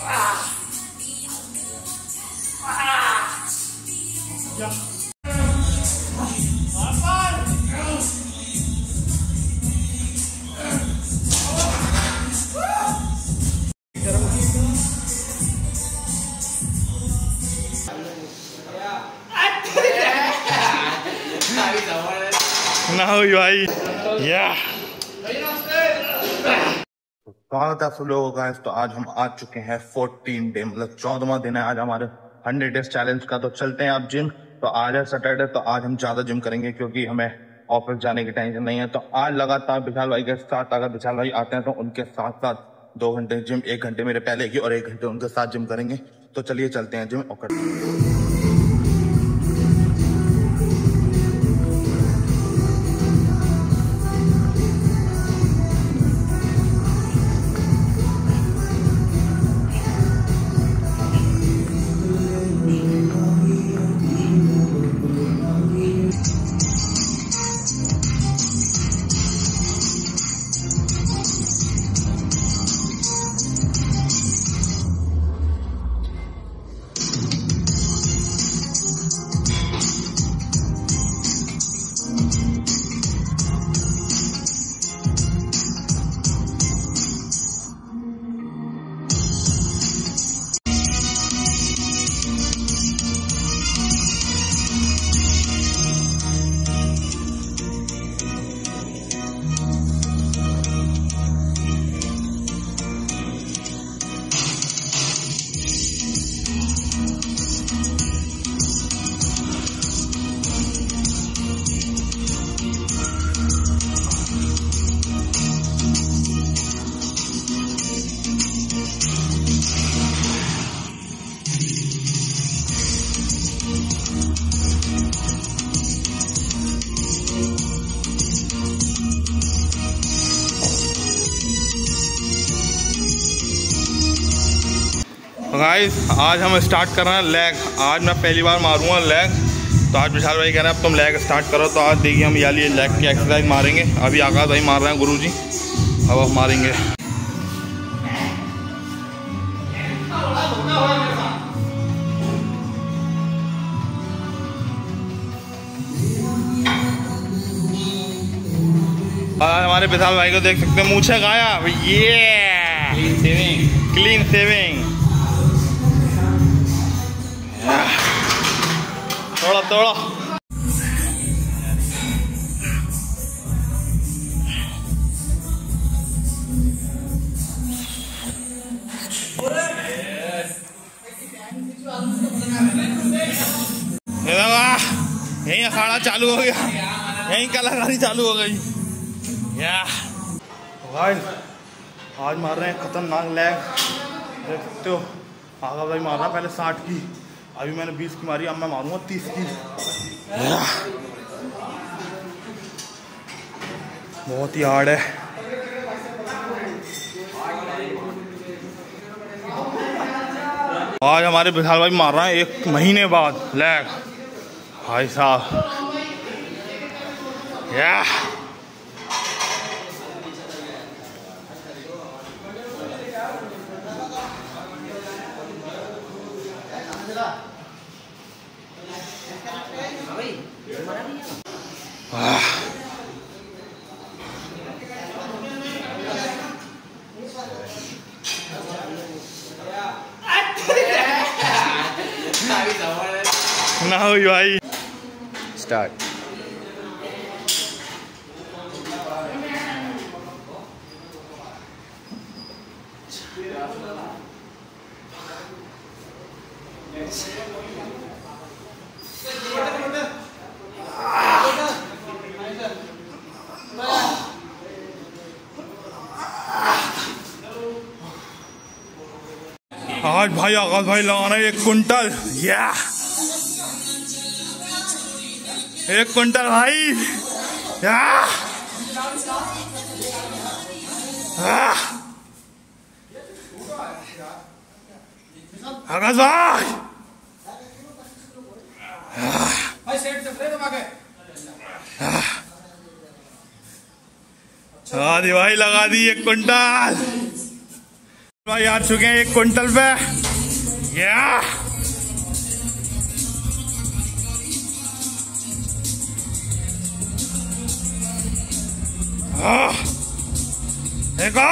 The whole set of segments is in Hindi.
ना हुई भाई या स्वागत है आप सब लोगों का। तो आज हम आ चुके हैं 14 डे मतलब 14वां दिन है आज हमारे 100 डेज चैलेंज का। तो चलते हैं आप जिम। तो आज है सैटरडे, तो आज हम ज्यादा जिम करेंगे क्योंकि हमें ऑफिस जाने की टेंशन नहीं है। तो आज लगातार विशाल भाई के साथ, अगर विशाल भाई आते हैं तो उनके साथ साथ 2 घंटे जिम, 1 घंटे मेरे पहले की और 1 घंटे उनके साथ जिम करेंगे। तो चलिए चलते हैं जिम और गाइस आज हम स्टार्ट कर रहे हैं लेग। आज मैं पहली बार मारूंगा लेग। तो आज विशाल भाई कह रहे हैं अब तुम लेग स्टार्ट करो। तो आज देखिए हम ये लेग की एक्सरसाइज मारेंगे। अभी आकाश भाई मार रहे हैं गुरुजी, अब हम मारेंगे। और हमारे विशाल भाई को देख सकते हैं, मूछे गायब, ये क्लीन सेविंग। थोड़ा थोड़ा यही अखाड़ा चालू हो गया, यही कलाकारी चालू हो गई। आज मार रहे हैं खतरनाक लेग, देख सकते हो। आगा भाई मार रहा है पहले 60 की, अभी मैंने 20 की मारी, अब मैं मारूंगा 30 की। बहुत ही हार्ड है। आज हमारे विशाल भाई मार रहे हैं 1 महीने बाद लेग। भाई साहब ना हुई भाई। स्टार्ट। आज भाई आकाश भाई लगाना 1 कुंटल, 1 कुंटल भाई। आकाश भाई भाई लगा दी 1 कुंटल। भाई आ चुके हैं 1 क्विंटल पे। देखो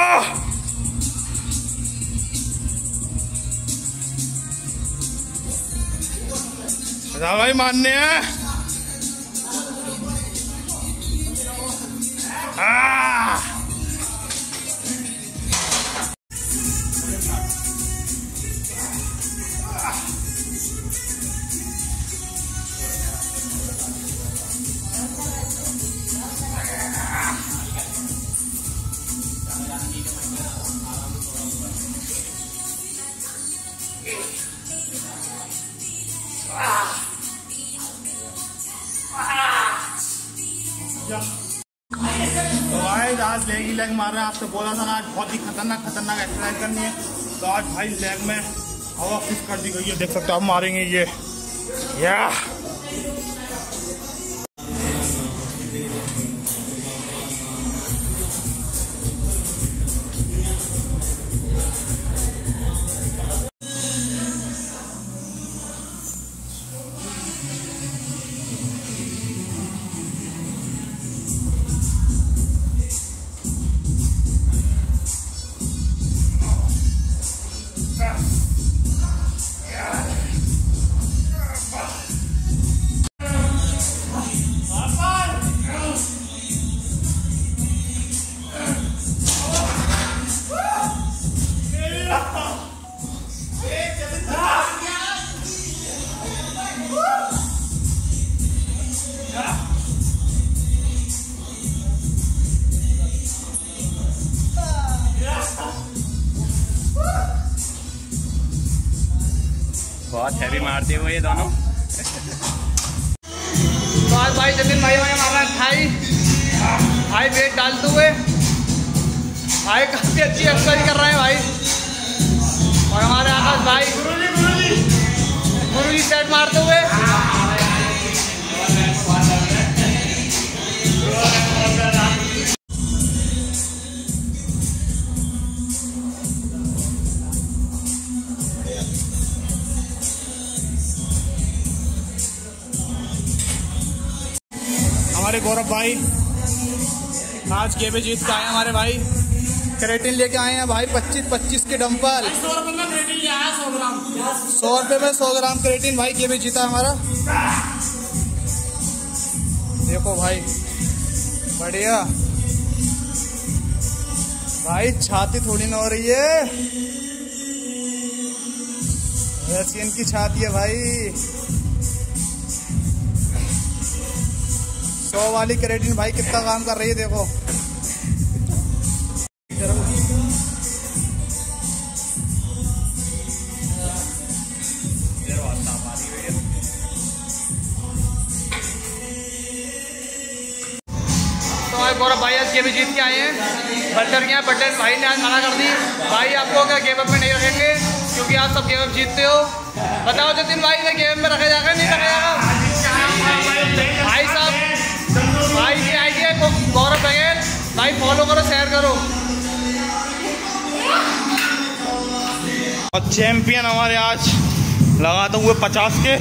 भाई मानने हैं। तो आज लेग ही लेग मार रहे हैं। आपसे बोला था ना आज बहुत ही खतरनाक एक्सरसाइज करनी है। तो आज भाई लेग में हवा फिक्स कर दी गई है, देख सकते हो। आप मारेंगे ये बहुत हैवी मारते हुए ये दोनों। तो आज भाई जतिन भाई हमें मार रहा है भाई वेट डालते हुए। भाई काफी अच्छी एक्सरसाइज कर रहे हैं भाई। और हमारे आकाश भाई गुरुजी सेट मारते हुए। हमारे गौरव भाई आज केबी जीत के आए हैं। हमारे भाई क्रेटिन लेके आए हैं भाई 25 के डंपल। 100 रुपए में क्रेटिन लिया है 100 ग्राम। 100 रुपए में 100 ग्राम क्रेटिन भाई केबी जीता हमारा। देखो भाई बढ़िया भाई, छाती थोड़ी ना हो रही है, रशियन की छाती है भाई। 100 वाली क्रेटिन भाई कितना काम कर रही है देखो। गौरव भाई आज गेम जीत के आए हैं। बल्टर के यहाँ बल्टर भाई ने आज मना कर दी भाई आपको क्या गेम अप में नहीं रखेंगे क्योंकि आप सब गेम अप जीतते हो। बताओ जतिन भाई ने गेम में रखा जाएगा नहीं रखा जाएगा? भाई साहब भाई की आईडी है गौरव बघेल भाई, फॉलो करो शेयर करो। और चैंपियन हमारे आज लगाते हुए 50 के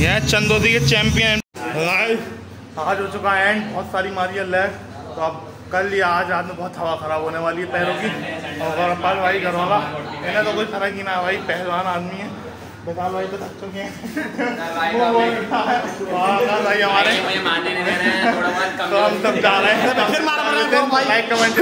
यह चंदौदी के चैंपियन आज हो चुका है एंड। बहुत सारी मारी है लैग। तो अब कल या आज रात में बहुत हवा खराब होने वाली है पैरों की। और अब्बास भाई घर वाला इन्हें तो कोई फर्क ही ना, भाई पहलवान आदमी है। बेताल भाई तो थक चुके हैं भाई हमारे, तो हम सब जा रहे हैं। Like comment